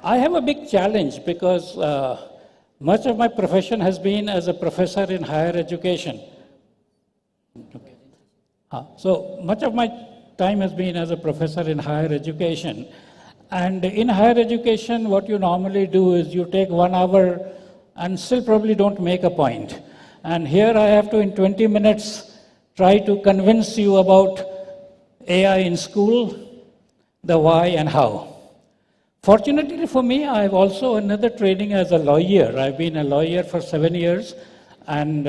I have a big challenge because much of my profession has been as a professor in higher education. Okay. So much of my time has been as a professor in higher education. And in higher education, what you normally do is you take 1 hour and still probably don't make a point. And here I have to, in 20 minutes, try to convince you about AI in school, the why and how. Fortunately for me, I have also another training as a lawyer. I've been a lawyer for 7 years, and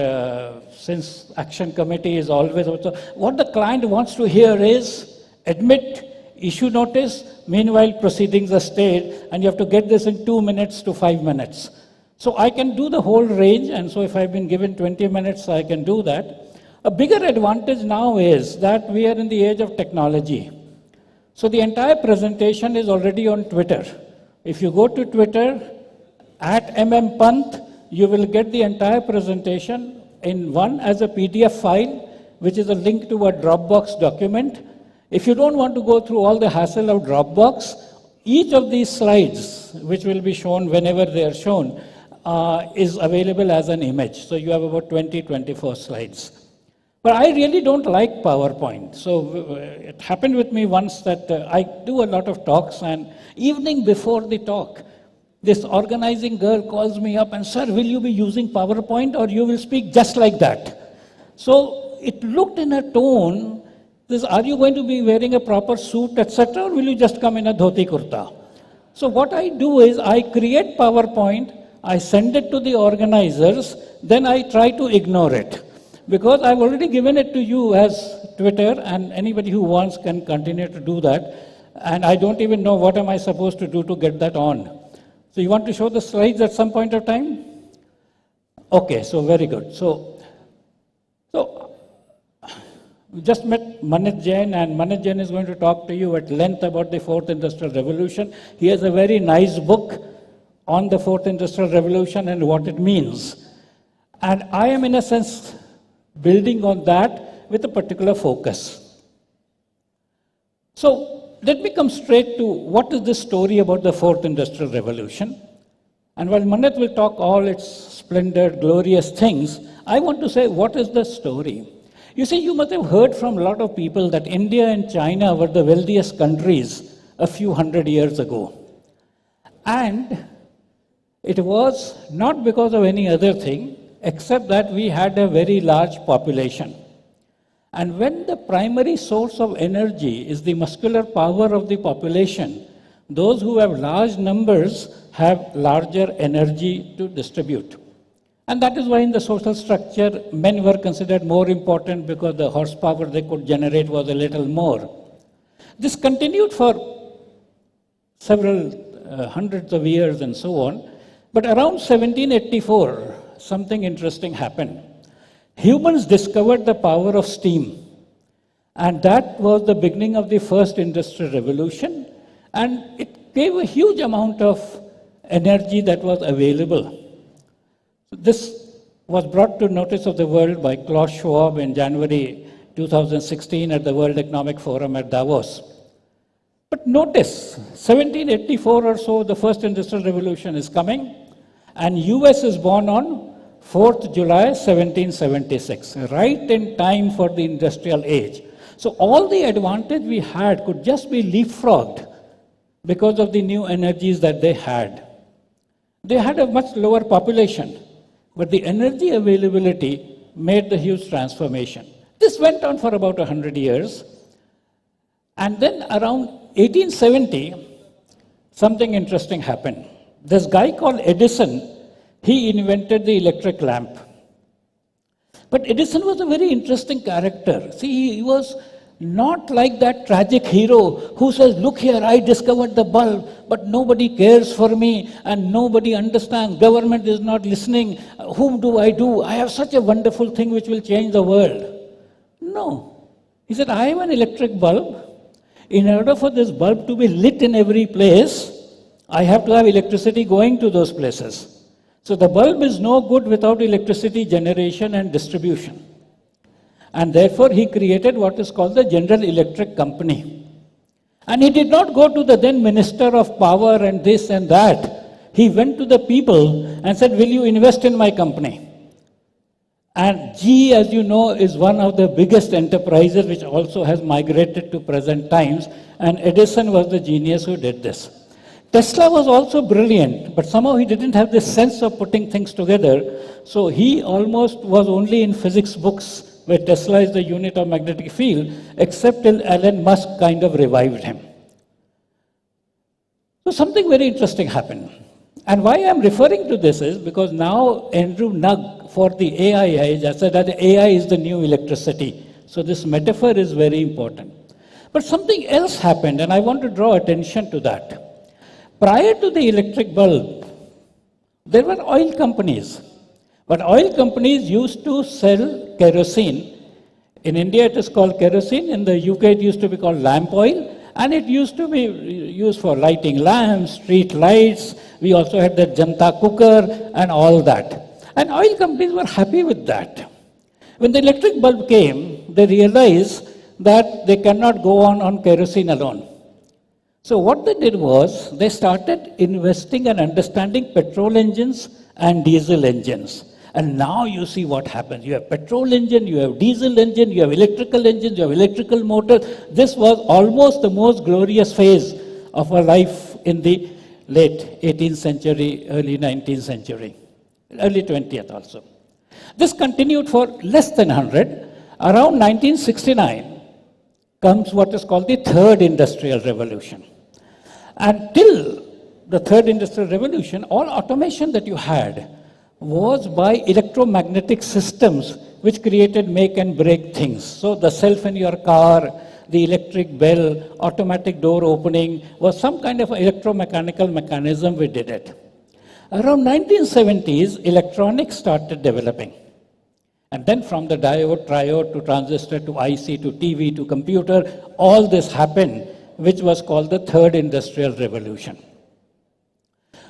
since Action Committee is always also, what the client wants to hear is admit, issue notice, meanwhile proceedings are stayed, and you have to get this in 2 minutes to 5 minutes. So I can do the whole range, and so if I've been given 20 minutes, I can do that. A bigger advantage now is that we are in the age of technology. So the entire presentation is already on Twitter. If you go to Twitter, at MMPANT, you will get the entire presentation in one as a PDF file, which is a link to a Dropbox document. If you don't want to go through all the hassle of Dropbox, each of these slides, which will be shown whenever they are shown, is available as an image. So you have about 20, 24 slides. But I really don't like PowerPoint. So it happened with me once that I do a lot of talks, and evening before the talk, this organizing girl calls me up and, "Sir, will you be using PowerPoint or you will speak just like that?" So it looked in her tone, this, "Are you going to be wearing a proper suit, etc., or will you just come in a dhoti kurta?" So what I do is I create PowerPoint, I send it to the organizers, then I try to ignore it. Because I've already given it to you as Twitter, and anybody who wants can continue to do that. And I don't even know what am I supposed to do to get that on. So you want to show the slides at some point of time? Okay, so very good. So we just met Manit Jain, and Manit Jain is going to talk to you at length about the Fourth Industrial Revolution. He has a very nice book on the Fourth Industrial Revolution and what it means. And I am, in a sense, building on that with a particular focus. So let me come straight to what is the story about the Fourth Industrial Revolution. And while Manit will talk all its splendid, glorious things, I want to say, what is the story? You see, you must have heard from a lot of people that India and China were the wealthiest countries a few hundred years ago. And it was not because of any other thing, except that we had a very large population. And when the primary source of energy is the muscular power of the population, those who have large numbers have larger energy to distribute. And that is why in the social structure, men were considered more important because the horsepower they could generate was a little more. This continued for several hundreds of years and so on. But around 1784, something interesting happened. Humans discovered the power of steam. And that was the beginning of the first industrial revolution. And it gave a huge amount of energy that was available. This was brought to notice of the world by Klaus Schwab in January 2016 at the World Economic Forum at Davos. But notice, 1784 or so, the first industrial revolution is coming, and US is born on 4th July 1776, right in time for the industrial age. So all the advantage we had could just be leapfrogged because of the new energies that they had. They had a much lower population, but the energy availability made the huge transformation. This went on for about 100 years. And then around 1870, something interesting happened. This guy called Edison, he invented the electric lamp. But Edison was a very interesting character. See, he was not like that tragic hero who says, "Look here, I discovered the bulb, but nobody cares for me and nobody understands. Government is not listening. Whom do? I have such a wonderful thing which will change the world." No. He said, "I have an electric bulb. In order for this bulb to be lit in every place, I have to have electricity going to those places. So the bulb is no good without electricity generation and distribution." And therefore, he created what is called the General Electric Company. And he did not go to the then Minister of Power and this and that. He went to the people and said, will you invest in my company? And GE, as you know, is one of the biggest enterprises which also has migrated to present times. And Edison was the genius who did this. Tesla was also brilliant, but somehow he didn't have this sense of putting things together. So he almost was only in physics books, where Tesla is the unit of magnetic field, except till Elon Musk kind of revived him. So something very interesting happened. And why I'm referring to this is because now Andrew Nugg, for the AI age, has said that AI is the new electricity. So this metaphor is very important. But something else happened, and I want to draw attention to that. Prior to the electric bulb, there were oil companies. But oil companies used to sell kerosene. In India, it is called kerosene. In the UK, it used to be called lamp oil. And it used to be used for lighting lamps, street lights. We also had the Janta cooker and all that. And oil companies were happy with that. When the electric bulb came, they realized that they cannot go on kerosene alone. So what they did was, they started investing and understanding petrol engines and diesel engines. And now you see what happens. You have petrol engine, you have diesel engine, you have electrical engines, you have electrical motors. This was almost the most glorious phase of our life in the late 18th century, early 19th century, early 20th also. This continued for less than 100. Around 1969 comes what is called the third industrial revolution. Until the third industrial revolution, all automation that you had was by electromagnetic systems which created make and break things. So the self in your car, the electric bell, automatic door opening was some kind of electromechanical mechanism which did it. Around 1970s, electronics started developing. And then from the diode, triode to transistor to IC to TV to computer, all this happened, which was called the third industrial revolution.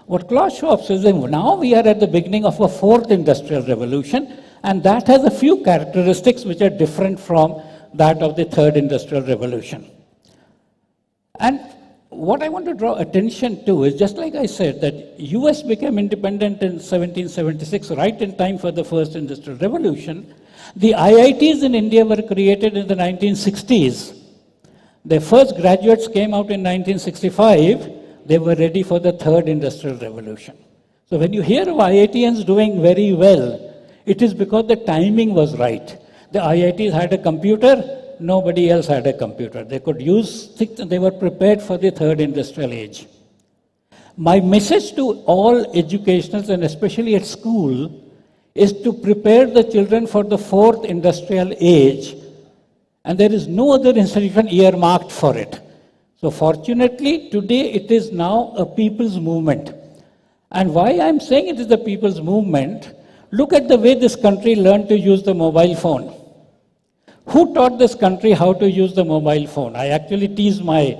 What Klaus Schwab says is now we are at the beginning of a fourth industrial revolution, and that has a few characteristics which are different from that of the third industrial revolution. And what I want to draw attention to is, just like I said, that US became independent in 1776, right in time for the first industrial revolution. The IITs in India were created in the 1960s. Their first graduates came out in 1965. They were ready for the third industrial revolution. So when you hear of IITians doing very well, it is because the timing was right. The IITs had a computer, nobody else had a computer. They could use things, and they were prepared for the third industrial age. My message to all educationals, and especially at school, is to prepare the children for the fourth industrial age, and there is no other institution earmarked for it. So fortunately, today it is now a people's movement. And why I'm saying it is a people's movement, look at the way this country learned to use the mobile phone. Who taught this country how to use the mobile phone? I actually tease my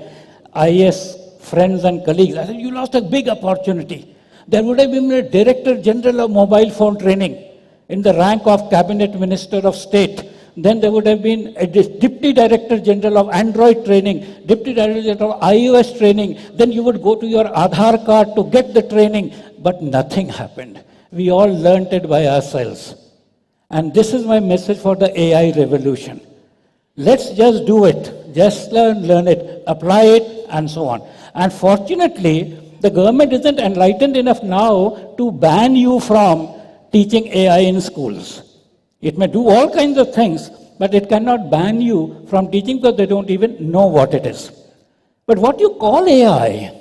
IS friends and colleagues. I said, you lost a big opportunity. There would have been a Director General of Mobile Phone Training in the rank of Cabinet Minister of State. Then there would have been a Deputy Director General of Android training, Deputy Director General of iOS training. Then you would go to your Aadhaar card to get the training. But nothing happened. We all learnt it by ourselves. And this is my message for the AI revolution. Let's just do it. Just learn it, apply it, and so on. And fortunately, the government isn't enlightened enough now to ban you from teaching AI in schools. It may do all kinds of things, but it cannot ban you from teaching because they don't even know what it is. But what you call AI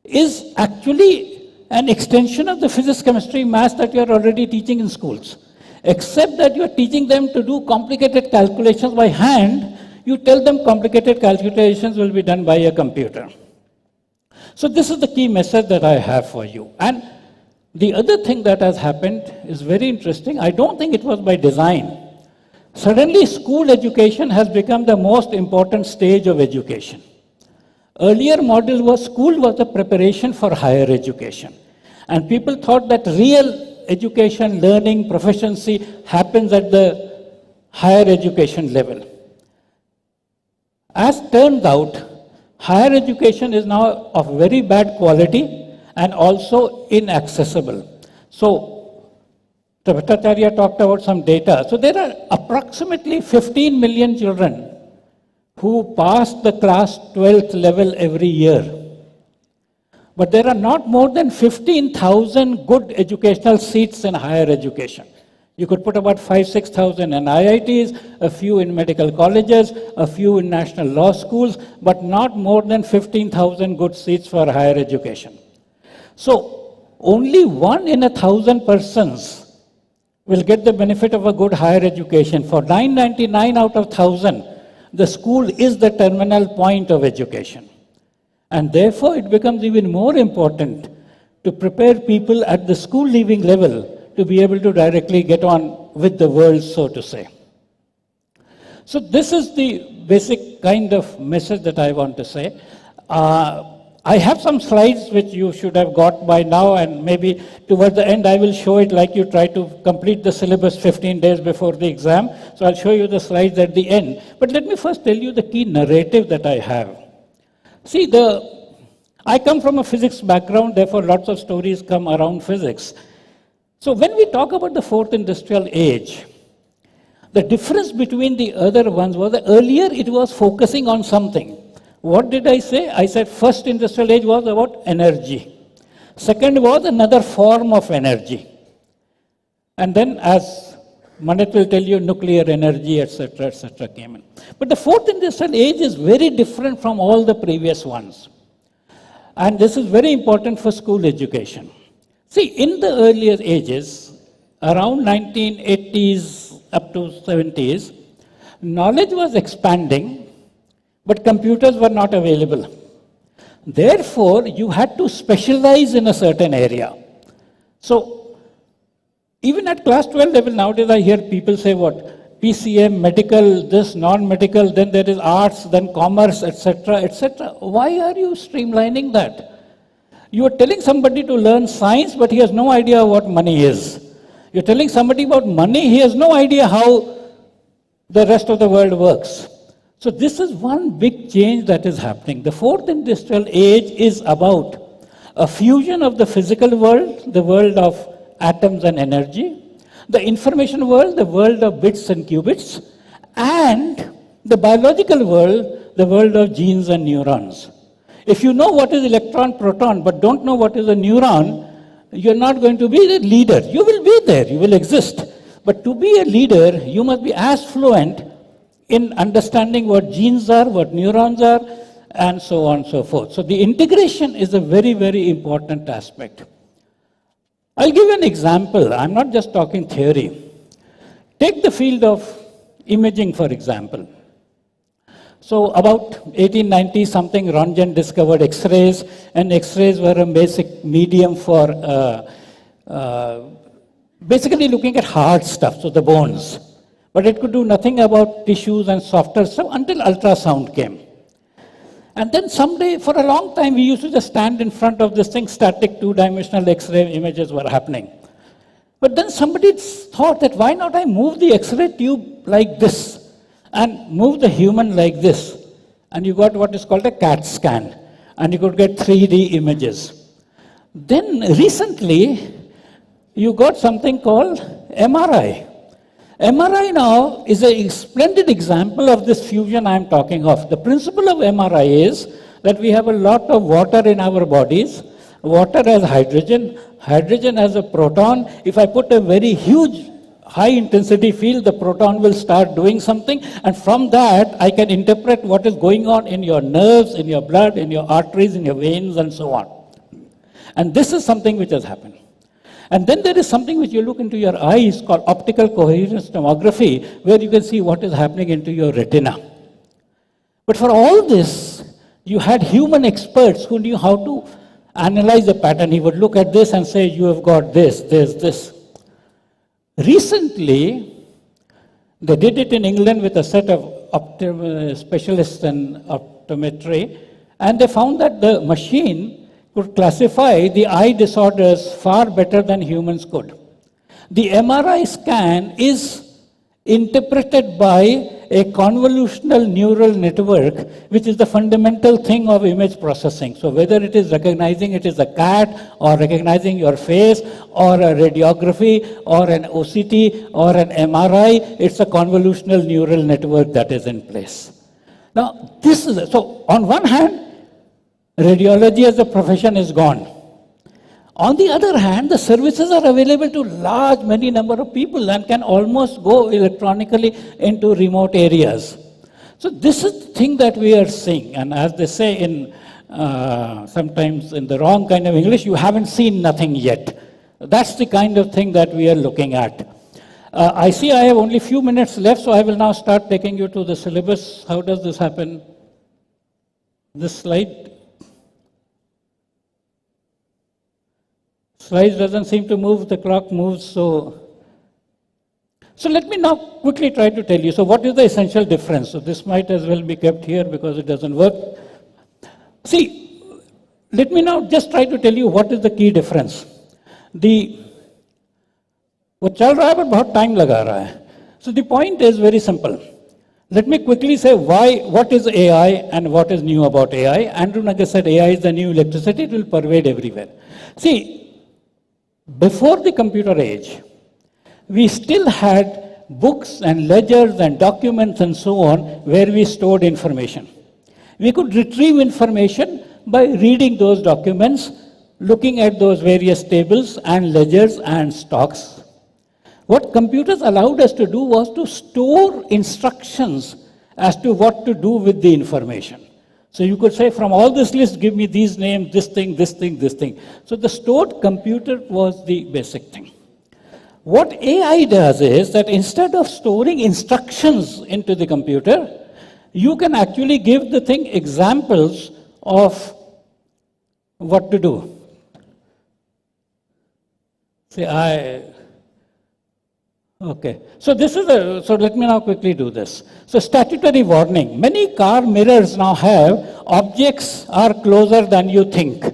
is actually an extension of the physics, chemistry, math that you are already teaching in schools. Except that you are teaching them to do complicated calculations by hand, you tell them complicated calculations will be done by a computer. So this is the key message that I have for you. And the other thing that has happened is very interesting. I don't think it was by design. Suddenly, school education has become the most important stage of education. Earlier model was school was the preparation for higher education. And people thought that real education, learning, proficiency happens at the higher education level. As turned out, Higher education is now of very bad quality and also inaccessible. So, Bhattacharya talked about some data. So there are approximately 15 million children who pass the class 12th level every year. But there are not more than 15,000 good educational seats in higher education. You could put about 6,000 in IITs, a few in medical colleges, a few in national law schools, but not more than 15,000 good seats for higher education. So only 1 in 1,000 persons will get the benefit of a good higher education. For 999 out of 1,000, the school is the terminal point of education. And therefore, it becomes even more important to prepare people at the school leaving level to be able to directly get on with the world, so to say. So this is the basic kind of message that I want to say. I have some slides which you should have got by now, and maybe toward the end I will show it like you try to complete the syllabus 15 days before the exam. So I'll show you the slides at the end. But let me first tell you the key narrative that I have. See, I come from a physics background, therefore lots of stories come around physics. So when we talk about the fourth industrial age, the difference between the other ones was that earlier it was focusing on something. What did I say? I said first industrial age was about energy. Second was another form of energy. And then, as Manit will tell you, nuclear energy, etc., came in. But the fourth industrial age is very different from all the previous ones. And this is very important for school education. See, in the earlier ages, around 1980s up to 70s, knowledge was expanding, but computers were not available. Therefore, you had to specialize in a certain area. So, even at class 12 level, nowadays I hear people say what? PCM, medical, this, non-medical, then there is arts, then commerce, etc., etc. Why are you streamlining that? You are telling somebody to learn science, but he has no idea what money is. You're telling somebody about money, he has no idea how the rest of the world works. So this is one big change that is happening. The fourth industrial age is about a fusion of the physical world, the world of atoms and energy, the information world, the world of bits and qubits, and the biological world, the world of genes and neurons. If you know what is electron, proton, but don't know what is a neuron, you're not going to be the leader. You will be there, you will exist. But to be a leader, you must be as fluent in understanding what genes are, what neurons are, and so on and so forth. So the integration is a very, very important aspect. I'll give you an example. I'm not just talking theory. Take the field of imaging, for example. So about 1890 something, Röntgen discovered X-rays, and X-rays were a basic medium for basically looking at hard stuff, so the bones. But it could do nothing about tissues and softer stuff until ultrasound came. And then someday, for a long time, we used to just stand in front of this thing, static two-dimensional X-ray images were happening. But then somebody thought that why not I move the X-ray tube like this and move the human like this? And you got what is called a CAT scan, and you could get 3D images. Then recently, you got something called MRI. MRI now is a splendid example of this fusion I am talking of. The principle of MRI is that we have a lot of water in our bodies. Water has hydrogen, hydrogen has a proton. If I put a very huge high intensity field, the proton will start doing something, and from that I can interpret what is going on in your nerves, in your blood, in your arteries, in your veins, and so on. And this is something which has happened. And then there is something which you look into your eyes called optical coherence tomography, where you can see what is happening into your retina. But for all this, you had human experts who knew how to analyze the pattern. He would look at this and say, you have got this, this. Recently, they did it in England with a set of specialists in optometry, and they found that the machine could classify the eye disorders far better than humans could. The MRI scan is interpreted by a convolutional neural network, which is the fundamental thing of image processing. So whether it is recognizing it is a cat, or recognizing your face, or a radiography, or an OCT, or an MRI, it's a convolutional neural network that is in place. Now, this is, so on one hand, radiology as a profession is gone. On the other hand, the services are available to many number of people and can almost go electronically into remote areas. So this is the thing that we are seeing. And as they say in sometimes in the wrong kind of English, you haven't seen nothing yet. That's the kind of thing that we are looking at. I see I have only a few minutes left, so I will now start taking you to the syllabus. How does this happen? This slide. Slides doesn't seem to move, the clock moves, so let me now quickly try to tell you. So what is the essential difference? So this might as well be kept here because it doesn't work. See, let me now just try to tell you what is the key difference. वो चल रहा है पर बहुत time लगा रहा है. So the point is very simple. Let me quickly say what is AI and what is new about AI. Andrew Nagar said AI is the new electricity, it will pervade everywhere. See, before the computer age, we still had books and ledgers and documents and so on where we stored information. We could retrieve information by reading those documents, looking at those various tables and ledgers and stocks. What computers allowed us to do was to store instructions as to what to do with the information. So you could say, from all this list, give me these names, this thing, this thing, this thing. So the stored computer was the basic thing. What AI does is that instead of storing instructions into the computer, you can actually give the thing examples of what to do. Okay, so let me now quickly do this. So statutory warning. Many car mirrors now have objects are closer than you think.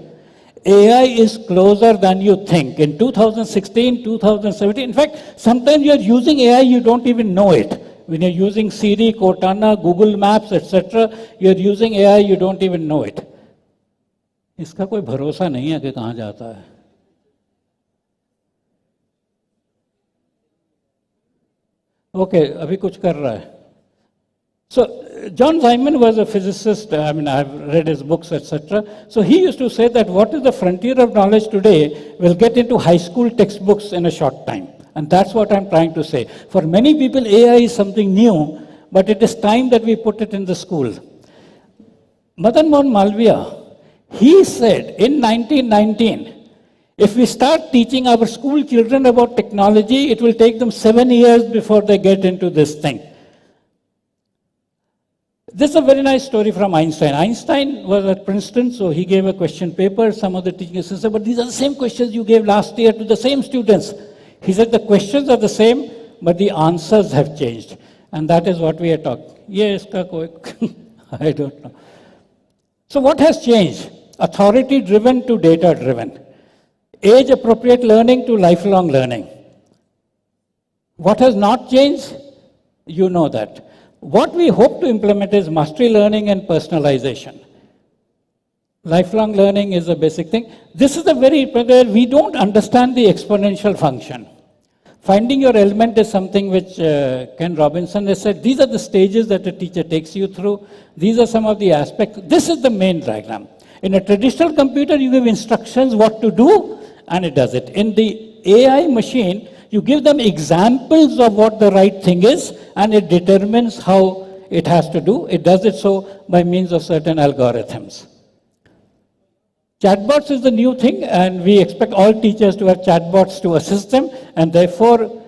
AI is closer than you think. In 2016, 2017, in fact, sometimes you're using AI, you don't even know it. When you're using Siri, Cortana, Google Maps, etc., you're using AI, you don't even know it. इसका कोई भरोसा नहीं है कि कहाँ जाता है. Okay, अभी कुछ कर रहा है. So John Simon was a physicist. I mean, I've read his books, etc. So he used to say that what is the frontier of knowledge today will get into high school textbooks in a short time. And that's what I'm trying to say. For many people, AI is something new, but it is time that we put it in the school. Madan Mohan Malviya, he said in 1919, if we start teaching our school children about technology, it will take them 7 years before they get into this thing. This is a very nice story from Einstein. Einstein was at Princeton, so he gave a question paper. Some of the teaching assistants said, but these are the same questions you gave last year to the same students. He said the questions are the same, but the answers have changed. And that is what we are talking. Yes, I don't know. So what has changed? Authority-driven to data-driven. Age-appropriate learning to lifelong learning. What has not changed? You know that. What we hope to implement is mastery learning and personalization. Lifelong learning is a basic thing. This is where we don't understand the exponential function. Finding your element is something which Ken Robinson has said, these are the stages that a teacher takes you through. These are some of the aspects. This is the main diagram. In a traditional computer, you give instructions what to do, and it does it. In the AI machine, you give them examples of what the right thing is, and it determines how it has to do. It does it so by means of certain algorithms. Chatbots is the new thing, and we expect all teachers to have chatbots to assist them, and therefore,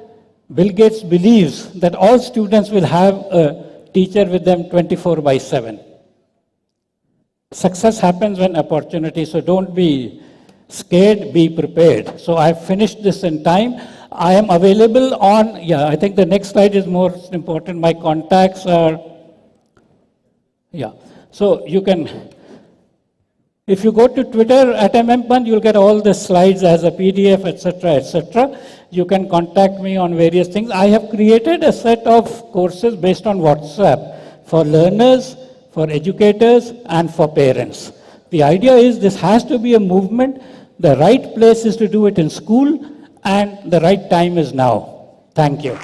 Bill Gates believes that all students will have a teacher with them 24/7. Success happens when opportunity, so don't be scared, be prepared. So I've finished this in time. I am available on, I think the next slide is more important. My contacts are, so you can, If you go to Twitter at MMPANT, you'll get all the slides as a PDF, etc., etc. You can contact me on various things. I have created a set of courses based on WhatsApp for learners, for educators, and for parents. The idea is this has to be a movement. The right place is to do it in school, and the right time is now. Thank you.